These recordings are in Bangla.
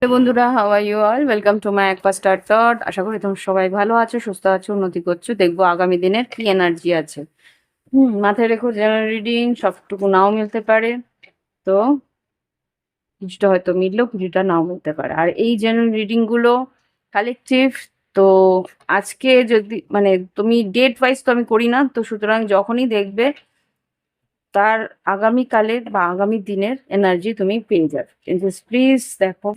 বন্ধুরা, how are you all? Welcome to my একপা স্টার থট। আশা করি তোমরা সবাই ভালো আছো, সুস্থ আছো, উন্নতি করছো। দেখবো আগামী দিনের কি এনার্জি আছে। মাথায় রেখো, জেনারেল রিডিং সবটুকু নাও মিলতে পারে। তো কিছুটা হয়তো মিললেও কিছুটা নাও মিলতে পারে। আর এই জেনারেল রিডিং গুলো কালেকটিভ। তো আজকে যদি মানে তুমি ডেট ওয়াইজ তো আমি করি না, তো সুতরাং যখনই দেখবে তার আগামীকালের বা আগামী দিনের এনার্জি তুমি পেয়ে যাবে। প্লিজ দেখো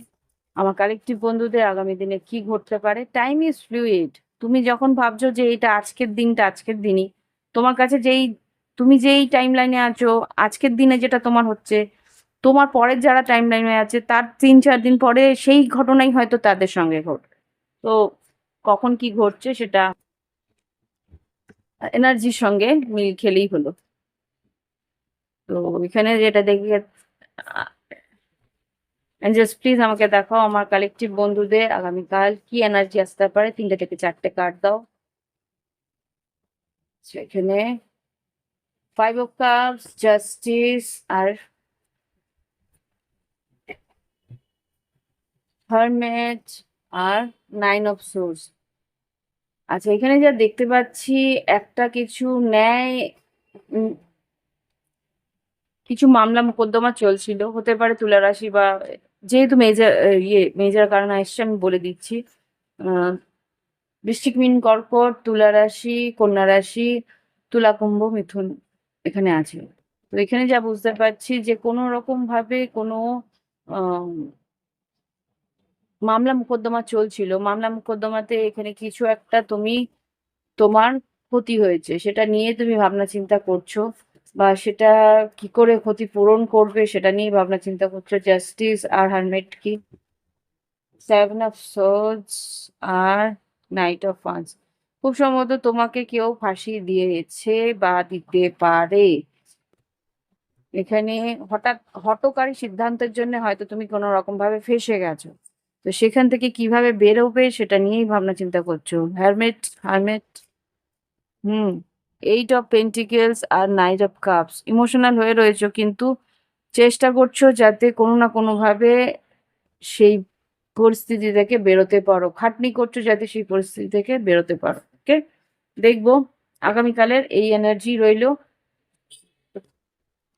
আমার কালেকটিভ বন্ধুদের আগামী দিনে কি ঘটতে পারে। Time is fluid. তুমি যখন ভাবছো যে এটা আজকের দিনটা আজকের দিনই, তোমার কাছে তুমি যেই টাইম লাইনে আছো, আজকের দিনে যেটা তোমার হচ্ছে, তোমার পরের যারা টাইম লাইনে আছে তার 3-4 দিন পরে সেই ঘটনাই হয়তো তাদের সঙ্গে ঘটবে। তো কখন কি ঘটছে সেটা এনার্জির সঙ্গে মিল খেলেই হলো। তো এখানে যেটা দেখি, জাস্ট প্লিজ আমাকে দেখাও আমার কালেকটিভ বন্ধুদের আগামীকাল কি এনার্জি আসতে পারে। 3টে থেকে 4টে কার্ড দাও। এখানে 5 অফ কাপস, জাস্টিস আর হারমেট আর 9 অফ সোর্স। আচ্ছা, এখানে যা দেখতে পাচ্ছি একটা কিছু ন্যায়, উম, কিছু মামলা মোকদ্দমা চলছিল, হতে পারে তুলা রাশি বা যেহেতু মেজর মেজর কারণে এসছে আমি বলে দিচ্ছি। আহ বৃশ্চিক, মীন, কর্কট, তুলা রাশি, কন্যা রাশি, তুলা, কুম্ভ, মিথুন এখানে আছে। তো এখানে যা বুঝতে পারছি যে কোনো রকম ভাবে কোনো আহ মামলা মোকদ্দমা চলছিল। মামলা মোকদ্দমাতে এখানে কিছু একটা তোমার ক্ষতি হয়েছে, সেটা নিয়ে তুমি ভাবনা চিন্তা করছো, বা সেটা কি করে ক্ষতিপূরণ করবে সেটা নিয়ে ভাবনা চিন্তা করছো। জাস্টিস আর হারমেট কি, 7 অফ সোর্ডস আর নাইট অফ ওয়ান্স। খুব সম্ভবত তোমাকে কেউ ফাঁসি দিয়েছে বা দিতে পারে। এখানে হঠকারী সিদ্ধান্তের জন্য হয়তো তুমি কোনো রকম ভাবে ফেঁসে গেছো। তো সেখান থেকে কিভাবে বেরোবে সেটা নিয়েই ভাবনা চিন্তা করছো। Hermit, hermit, hmm, 8 of pentacles আর নাইট অফ কাপস। ইমোশনাল হয়ে রয়েছো, কিন্তু চেষ্টা করছো যাতে কোনো না কোনো ভাবে সেই পরিস্থিতি থেকে বেরোতে পারো। খাটনি করছো যাতে সেই পরিস্থিতি থেকে বেরোতে পারো। ওকে, দেখবো আগামীকালের এই এনার্জি রইলো।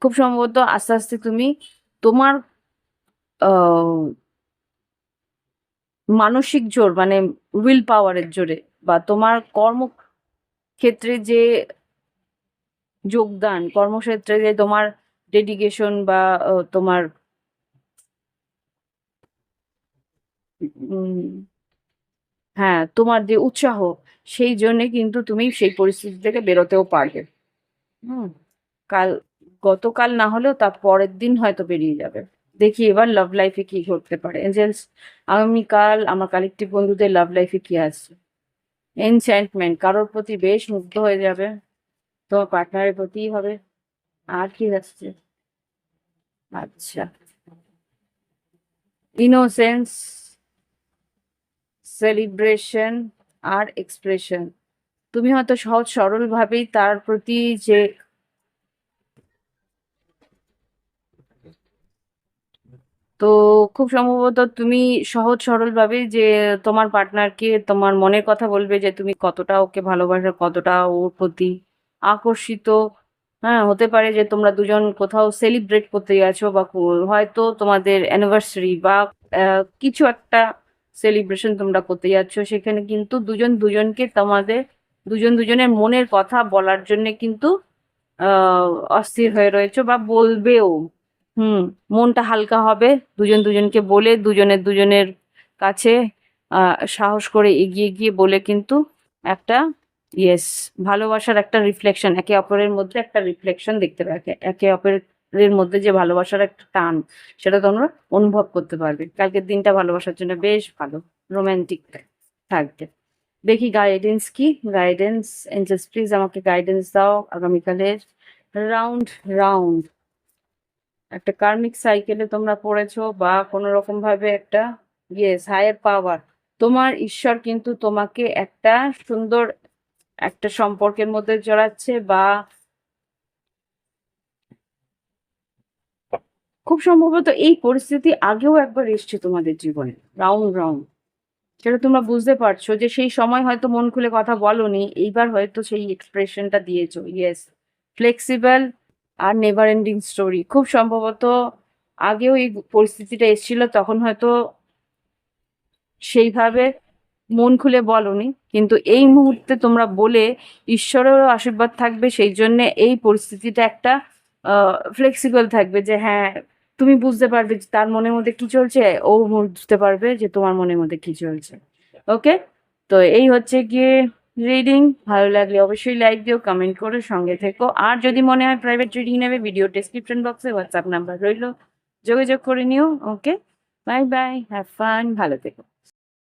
খুব সম্ভবত আস্তে আস্তে তুমি তোমার আহ মানসিক জোর মানে উইল পাওয়ারের জোরে বা তোমার কর্মক্ষেত্রে যে যোগদান, কর্মক্ষেত্রে যে তোমার ডেডিকেশন বা তোমার উম, হ্যাঁ, তোমার যে উৎসাহ, সেই জন্য কিন্তু তুমি সেই পরিস্থিতি থেকে বেরোতেও পারবে। হুম, কাল, গতকাল না হলেও তার পরের দিন হয়তো বেরিয়ে যাবে। দেখি এবার লাভ লাইফে কি ঘটতে পারে। এঞ্জেলস আগামীকাল আমার কালেকটিভ বন্ধুদের লাভ লাইফে কি আসছে। এনচ্যান্টমেন্ট, কারোর প্রতি বেশ মুগ্ধ হয়ে যাবে, তোমার পার্টনারের প্রতিই হবে। আর কি আসছে, আচ্ছা, ইনোসেন্স, সেলিব্রেশন আর এক্সপ্রেশন। তুমি হয়তো সহজ সরল ভাবেই তার প্রতি যে, তো খুব সম্ভবত তুমি সহজ সরল ভাবে যে তোমার পার্টনারকে তোমার মনের কথা বলবে যে তুমি কতটা ওকে ভালোবাসো, কতটা ওর প্রতি আকর্ষিত। হ্যাঁ, হতে পারে যে তোমরা দুজন কোথাও সেলিব্রেট করতে গেছো বা হয়তো তোমাদের অ্যানিভার্সারি বা কিছু একটা সেলিব্রেশন তোমরা করতে যাচ্ছ। সেখানে কিন্তু দুজন দুজনকে তোমাদের দুজন দুজনের মনের কথা বলার জন্য কিন্তু আহ অস্থির হয়ে রয়েছো বা বলবেও। হুম, মনটা হালকা হবে দুজন দুজনকে বলে, দুজনের দুজনের কাছে সাহস করে এগিয়ে গিয়ে বলে কিন্তু একটা ইয়েস, ভালোবাসার একটা রিফ্লেকশন, একে অপরের মধ্যে একটা রিফ্লেকশন দেখতে পাবে। একে অপরের মধ্যে যে ভালোবাসার একটা টান, সেটা তোমরা অনুভব করতে পারবে। কালকের দিনটা ভালোবাসার জন্য বেশ ভালো, রোমান্টিক থাকবে। দেখি গাইডেন্স কি, গাইডেন্স এঞ্জেলস প্লিজ আমাকে গাইডেন্স দাও আগামীকালের। রাউন্ড রাউন্ড, একটা কার্মিক সাইকেলে তোমরা পড়েছো বা কোনো রকম ভাবে একটা ইয়েস হায়ার পাওয়ার, তোমার ঈশ্বর কিন্তু তোমাকে একটা সুন্দর একটা সম্পর্কের মধ্যে জড়াচ্ছে, বা খুব সম্ভবত এই পরিস্থিতি আগেও একবার এসছে তোমাদের জীবনে, রাউন্ড রাউন্ড। সেটা তোমরা বুঝতে পারছো যে সেই সময় হয়তো মন খুলে কথা বলোনি, এইবার হয়তো সেই এক্সপ্রেশনটা দিয়েছো। ইয়েস, ফ্লেক্সিবল আর নেভার এন্ডিং স্টোরি। খুব সম্ভবত আগেও এই পরিস্থিতিটা এসেছিল, তখন হয়তো সেইভাবে মন খুলে বলনি, কিন্তু এই মুহূর্তে তোমরা বলে ঈশ্বরেরও আশীর্বাদ থাকবে, সেই জন্য এই পরিস্থিতিটা একটা ফ্লেক্সিবল থাকবে, যে হ্যাঁ তুমি বুঝতে পারবে যে তার মনের মধ্যে কি চলছে, ও বুঝতে পারবে যে তোমার মনের মধ্যে কি চলছে। ওকে, তো এই হচ্ছে গিয়ে রিডিং। ভালো লাগলে অবশ্যই লাইক দিও, কমেন্ট করো, সঙ্গে থেকো। আর যদি মনে হয় প্রাইভেট রিডিং নেবে, ভিডিও ডেসক্রিপশন বক্সে হোয়াটসঅ্যাপ নাম্বার রইলো, যোগাযোগ করে নিও। ওকে, বাই বাই, হ্যাভ ফান, ভালো থেকো।